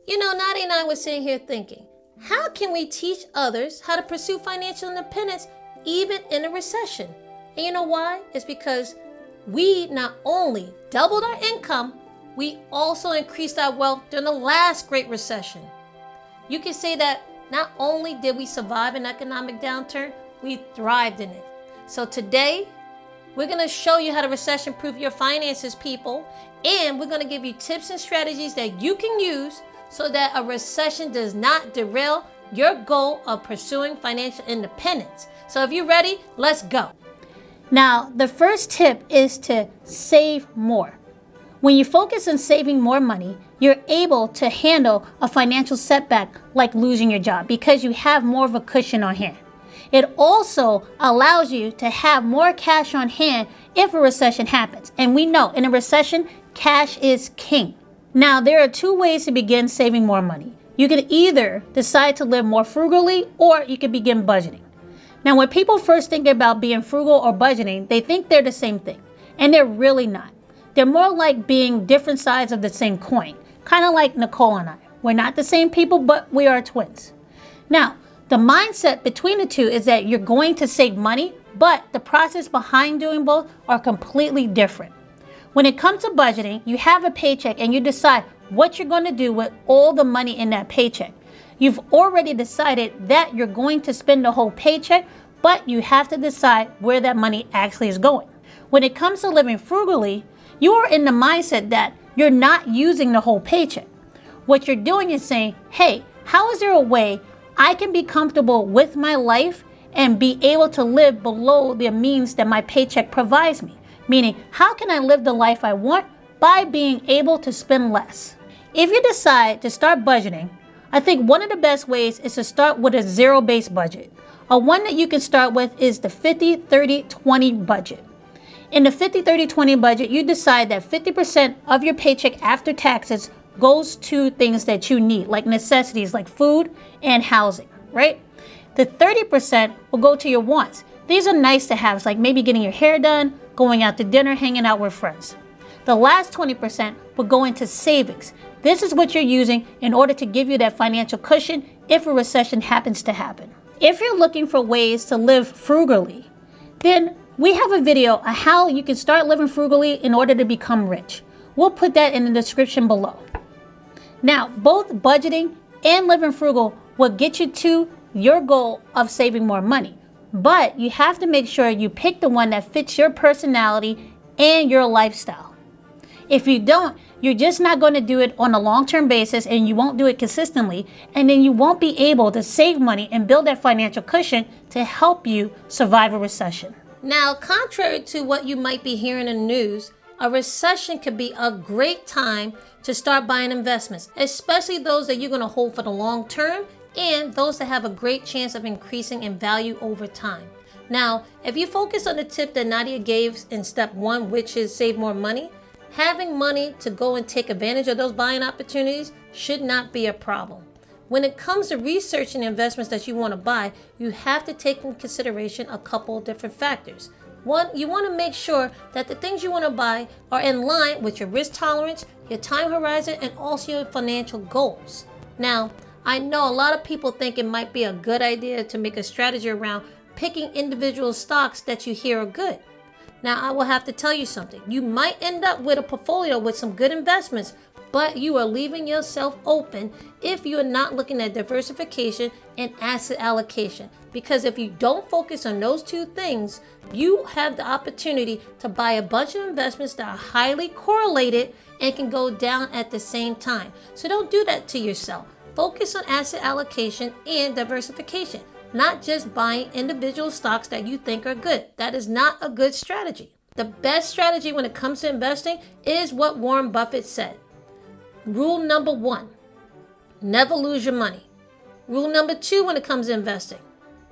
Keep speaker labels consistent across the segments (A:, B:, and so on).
A: Nadi and I was sitting here thinking, how can we teach others how to pursue financial independence even in a recession? And you know why? It's because we not only doubled our income, we also increased our wealth during the last Great Recession. You can say that not only did we survive an economic downturn, we thrived in it. So today, we're going to show you how to recession-proof your finances, people. And we're going to give you tips and strategies that you can use so that a recession does not derail your goal of pursuing financial independence. So if you're ready, let's go.
B: Now, the first tip is to save more. When you focus on saving more money, you're able to handle a financial setback like losing your job because you have more of a cushion on hand. It also allows you to have more cash on hand if a recession happens. And we know in a recession, cash is king. Now, there are two ways to begin saving more money. You can either decide to live more frugally or you can begin budgeting. Now, when people first think about being frugal or budgeting, they think they're the same thing, and they're really not. They're more like being different sides of the same coin, kind of like Nicole and I. We're not the same people, but we are twins. Now, the mindset between the two is that you're going to save money, but the process behind doing both are completely different. When it comes to budgeting, you have a paycheck and you decide what you're going to do with all the money in that paycheck. You've already decided that you're going to spend the whole paycheck, but you have to decide where that money actually is going. When it comes to living frugally, you are in the mindset that you're not using the whole paycheck. What you're doing is saying, hey, how is there a way I can be comfortable with my life and be able to live below the means that my paycheck provides me? Meaning, how can I live the life I want by being able to spend less? If you decide to start budgeting, I think one of the best ways is to start with a zero-based budget. One that you can start with is the 50-30-20 budget. In the 50-30-20 budget, you decide that 50% of your paycheck after taxes goes to things that you need, like necessities like food and housing, right? The 30% will go to your wants. These are nice to have, like maybe getting your hair done, going out to dinner, hanging out with friends. The last 20% will go into savings. This is what you're using in order to give you that financial cushion if a recession happens to happen. If you're looking for ways to live frugally, then we have a video on how you can start living frugally in order to become rich. We'll put that in the description below. Now, both budgeting and living frugal will get you to your goal of saving more money. But you have to make sure you pick the one that fits your personality and your lifestyle. If you don't, you're just not going to do it on a long-term basis and you won't do it consistently, and then you won't be able to save money and build that financial cushion to help you survive a recession.
A: Now, contrary to what you might be hearing in the news, a recession could be a great time to start buying investments, especially those that you're going to hold for the long term and those that have a great chance of increasing in value over time. Now, if you focus on the tip that Nadia gave in step 1, which is save more money, having money to go and take advantage of those buying opportunities should not be a problem. When it comes to researching investments that you want to buy, you have to take into consideration a couple of different factors. One, you want to make sure that the things you want to buy are in line with your risk tolerance, your time horizon, and also your financial goals. Now, I know a lot of people think it might be a good idea to make a strategy around picking individual stocks that you hear are good. Now, I will have to tell you something. You might end up with a portfolio with some good investments, but you are leaving yourself open if you are not looking at diversification and asset allocation. Because if you don't focus on those two things, you have the opportunity to buy a bunch of investments that are highly correlated and can go down at the same time. So don't do that to yourself. Focus on asset allocation and diversification, not just buying individual stocks that you think are good. That is not a good strategy. The best strategy when it comes to investing is what Warren Buffett said. Rule number 1, never lose your money. Rule number 2 when it comes to investing,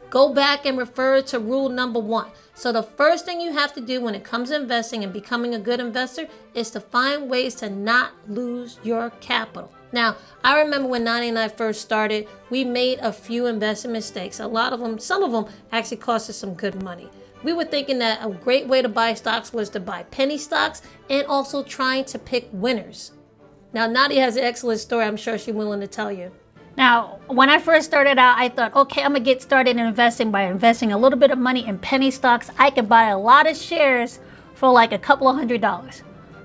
A: go back and refer to rule number 1. So the first thing you have to do when it comes to investing and becoming a good investor is to find ways to not lose your capital. Now, I remember when Nani and I first started, we made a few investment mistakes. Some of them actually cost us some good money. We were thinking that a great way to buy stocks was to buy penny stocks and also trying to pick winners. Now, Nadia has an excellent story. I'm sure she's willing to tell you.
B: Now, when I first started out, I thought, okay, I'm going to get started in investing by investing a little bit of money in penny stocks. I could buy a lot of shares for like a couple of $100s.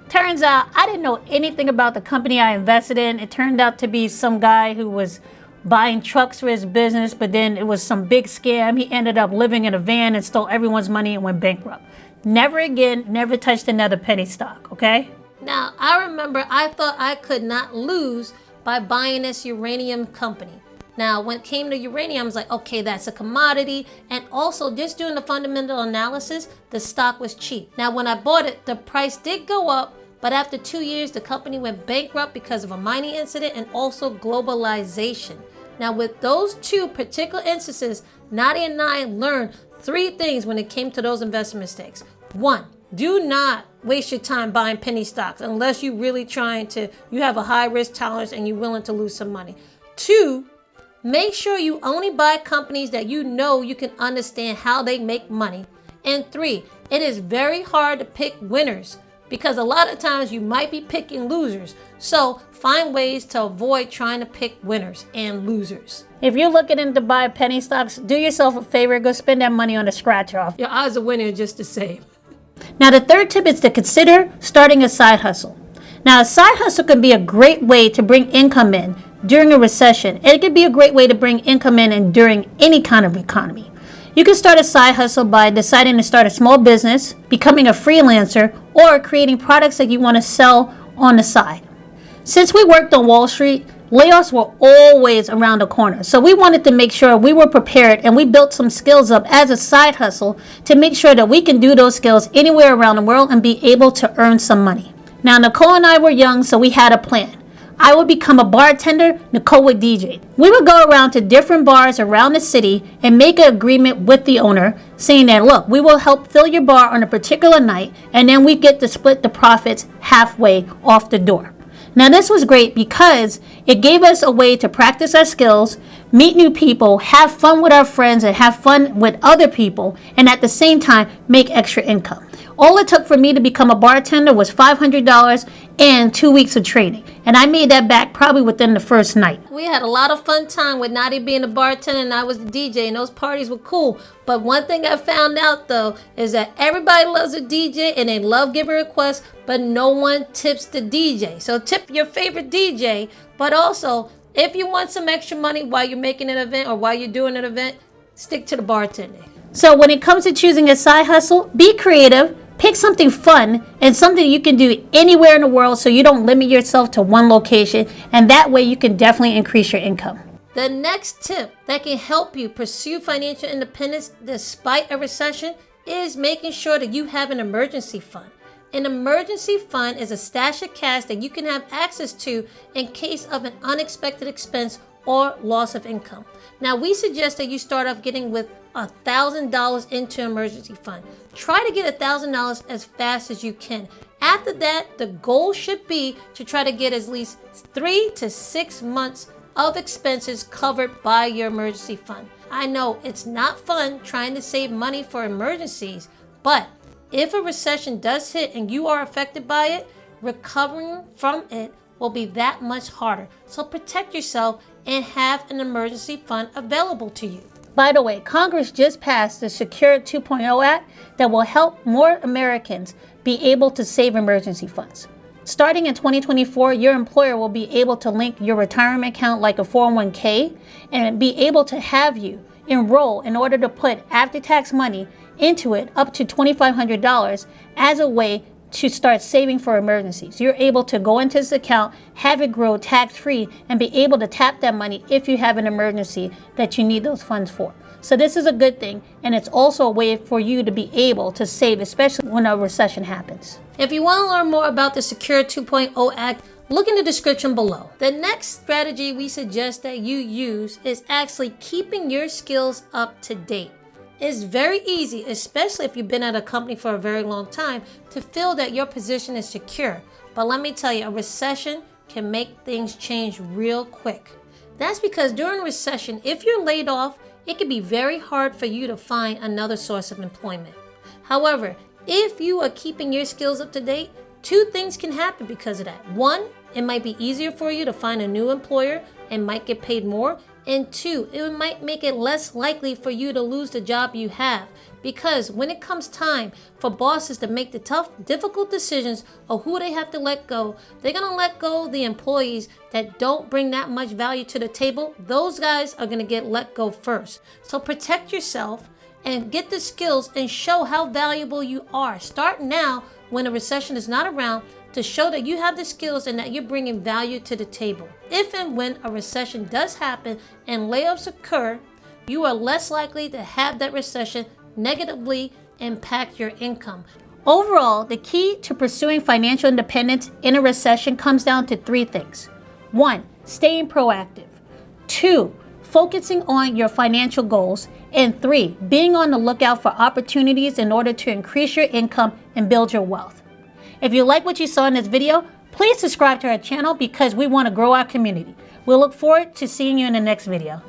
B: Turns out I didn't know anything about the company I invested in. It turned out to be some guy who was buying trucks for his business, but then it was some big scam. He ended up living in a van and stole everyone's money and went bankrupt. Never again, never touched another penny stock, okay?
A: Now, I remember I thought I could not lose by buying this uranium company. Now, when it came to uranium, I was like, okay, that's a commodity. And also, just doing the fundamental analysis, the stock was cheap. Now, when I bought it, the price did go up, but after 2 years, the company went bankrupt because of a mining incident and also globalization. Now, with those two particular instances, Nadia and I learned 3 things when it came to those investment mistakes. 1, do not waste your time buying penny stocks unless you're really you have a high risk tolerance and you're willing to lose some money. 2, make sure you only buy companies that you know you can understand how they make money. And 3, it is very hard to pick winners because a lot of times you might be picking losers. So find ways to avoid trying to pick winners and losers.
B: If you're looking into buy penny stocks, do yourself a favor, go spend that money on a scratch off.
A: Your odds of winning are just the same.
B: Now, the third tip is to consider starting a side hustle. Now, a side hustle can be a great way to bring income in during a recession. It could be a great way to bring income in and during any kind of economy. You can start a side hustle by deciding to start a small business, becoming a freelancer, or creating products that you want to sell on the side. Since we worked on Wall Street, layoffs were always around the corner. So we wanted to make sure we were prepared, and we built some skills up as a side hustle to make sure that we can do those skills anywhere around the world and be able to earn some money. Now, Nicole and I were young, so we had a plan. I would become a bartender, Nicole would DJ. We would go around to different bars around the city and make an agreement with the owner saying that, look, we will help fill your bar on a particular night, and then we get to split the profits halfway off the door. Now, this was great because it gave us a way to practice our skills, meet new people, have fun with our friends, and have fun with other people, and at the same time, make extra income. All it took for me to become a bartender was $500 and 2 weeks of training. And I made that back probably within the first night.
A: We had a lot of fun time with Nadia being a bartender and I was the DJ, and those parties were cool. But one thing I found out though is that everybody loves a DJ and they love giving requests, but no one tips the DJ. So tip your favorite DJ, but also if you want some extra money while you're making an event or while you're doing an event, stick to the bartending.
B: So when it comes to choosing a side hustle, be creative. Pick something fun and something you can do anywhere in the world so you don't limit yourself to one location, and that way you can definitely increase your income.
A: The next tip that can help you pursue financial independence despite a recession is making sure that you have an emergency fund. An emergency fund is a stash of cash that you can have access to in case of an unexpected expense or loss of income. Now, we suggest that you start off getting with $1,000 into an emergency fund. Try to get $1,000 as fast as you can. After that, the goal should be to try to get at least 3 to 6 months of expenses covered by your emergency fund. I know it's not fun trying to save money for emergencies, but if a recession does hit and you are affected by it, recovering from it will be that much harder. So protect yourself and have an emergency fund available to you.
B: By the way, Congress just passed the Secure 2.0 Act that will help more Americans be able to save emergency funds. Starting in 2024, your employer will be able to link your retirement account like a 401k and be able to have you enroll in order to put after-tax money into it up to $2,500 as a way to start saving for emergencies. You're able to go into this account, have it grow tax-free, and be able to tap that money if you have an emergency that you need those funds for. So this is a good thing, and it's also a way for you to be able to save, especially when a recession happens.
A: If you want to learn more about the Secure 2.0 Act, look in the description below. The next strategy we suggest that you use is actually keeping your skills up to date. It's very easy, especially if you've been at a company for a very long time, to feel that your position is secure. But let me tell you, a recession can make things change real quick. That's because during a recession, if you're laid off, it can be very hard for you to find another source of employment. However, if you are keeping your skills up to date, Two things can happen because of that. One, it might be easier for you to find a new employer and might get paid more. And two, it might make it less likely for you to lose the job you have. Because when it comes time for bosses to make the tough, difficult decisions of who they have to let go, they're going to let go the employees that don't bring that much value to the table. Those guys are going to get let go first. So protect yourself and get the skills and show how valuable you are. Start now when a recession is not around to show that you have the skills and that you're bringing value to the table. If and when a recession does happen and layoffs occur, you are less likely to have that recession negatively impact your income.
B: Overall, the key to pursuing financial independence in a recession comes down to three things. 1, staying proactive. 2, focusing on your financial goals. And 3, being on the lookout for opportunities in order to increase your income and build your wealth. If you like what you saw in this video, please subscribe to our channel because we want to grow our community. We'll look forward to seeing you in the next video.